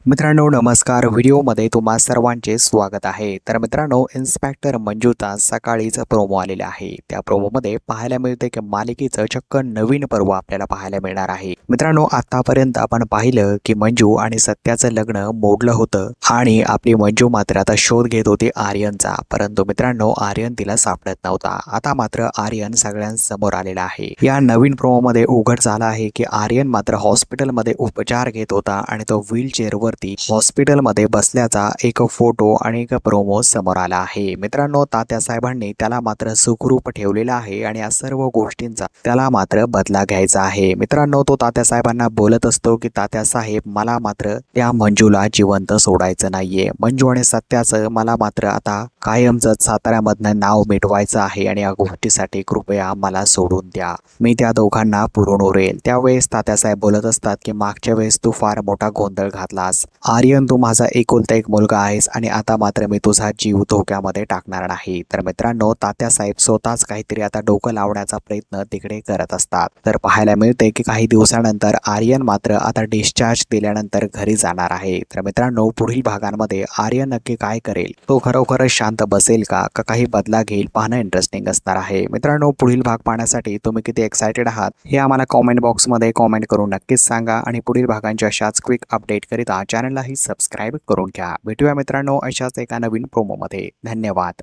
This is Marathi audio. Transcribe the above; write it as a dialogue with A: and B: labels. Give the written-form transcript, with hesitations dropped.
A: मित्रांनो नमस्कार. व्हिडिओमध्ये तुम्हा सर्वांचे स्वागत आहे. तर मित्रांनो इन्स्पेक्टर मंजूचा सकाळीच प्रोमो आलेला आहे. त्या प्रोमोमध्ये पाहायला मिळते की मालिकेचं चक्क नवीन पर्व आपल्याला पाहायला मिळणार आहे. मित्रांनो आतापर्यंत आपण पाहिलं की मंजू आणि सत्याचं लग्न मोडलं होतं आणि आपली मंजू मात्र आता शोध घेत होती आर्यनचा. परंतु मित्रांनो आर्यन तिला सापडत नव्हता. आता मात्र आर्यन सगळ्यांसमोर आलेला आहे. या नवीन प्रोमोमध्ये उघड झाला आहे की आर्यन मात्र हॉस्पिटलमध्ये उपचार घेत होता आणि तो व्हीलचेअरवर हॉस्पिटलमध्ये बसल्याचा एक फोटो आणि एक प्रोमो समोर आला आहे. मित्रांनो तात्यासाहेबांनी त्याला मात्र सुखरूप ठेवलेला आहे आणि या सर्व गोष्टींचा त्याला मात्र बदला घ्यायचा आहे. मित्रांनो तो तात्यासाहेबांना बोलत असतो की तात्यासाहेब मला मात्र त्या मंजूला जिवंत सोडायचं नाहीये. मंजू आणि सत्याचं मला मात्र आता कायमचं साताऱ्यामधनं नाव मिटवायचं आहे आणि या गोष्टीसाठी कृपया मला सोडून द्या. मी त्या दोघांना पुरून उरेल. त्यावेळेस तात्यासाहेब बोलत असतात की मागच्या वेळेस तू फार मोठा गोंधळ घातलास. आर्यन तू माझा एकुलता एक मुलगा आहेस आणि आता मात्र मी तुझा जीव धोक्यामध्ये टाकणार नाही. तर मित्रांनो तात्यासाहेब स्वतःच काहीतरी आता डोकं लावण्याचा प्रयत्न तिकडे करत असतात. तर पाहायला मिळते की काही दिवसानंतर आर्यन मात्र आता डिस्चार्ज दिल्यानंतर घरी जाणार आहे. तर मित्रांनो पुढील भागांमध्ये आर्यन नक्की काय करेल, तो खरोखरच शांत बसेल का काही बदला घेईल, पाहणं इंटरेस्टिंग असणार आहे. मित्रांनो पुढील भाग पाहण्यासाठी तुम्ही किती एक्सायटेड आहात हे आम्हाला कॉमेंट बॉक्समध्ये कॉमेंट करून नक्कीच सांगा आणि पुढील भागांच्या अशाच क्विक अपडेट करिता चॅनललाही सबस्क्राईब करून घ्या. भेटूया मित्रांनो अशाच एका नवीन प्रोमोमध्ये. धन्यवाद.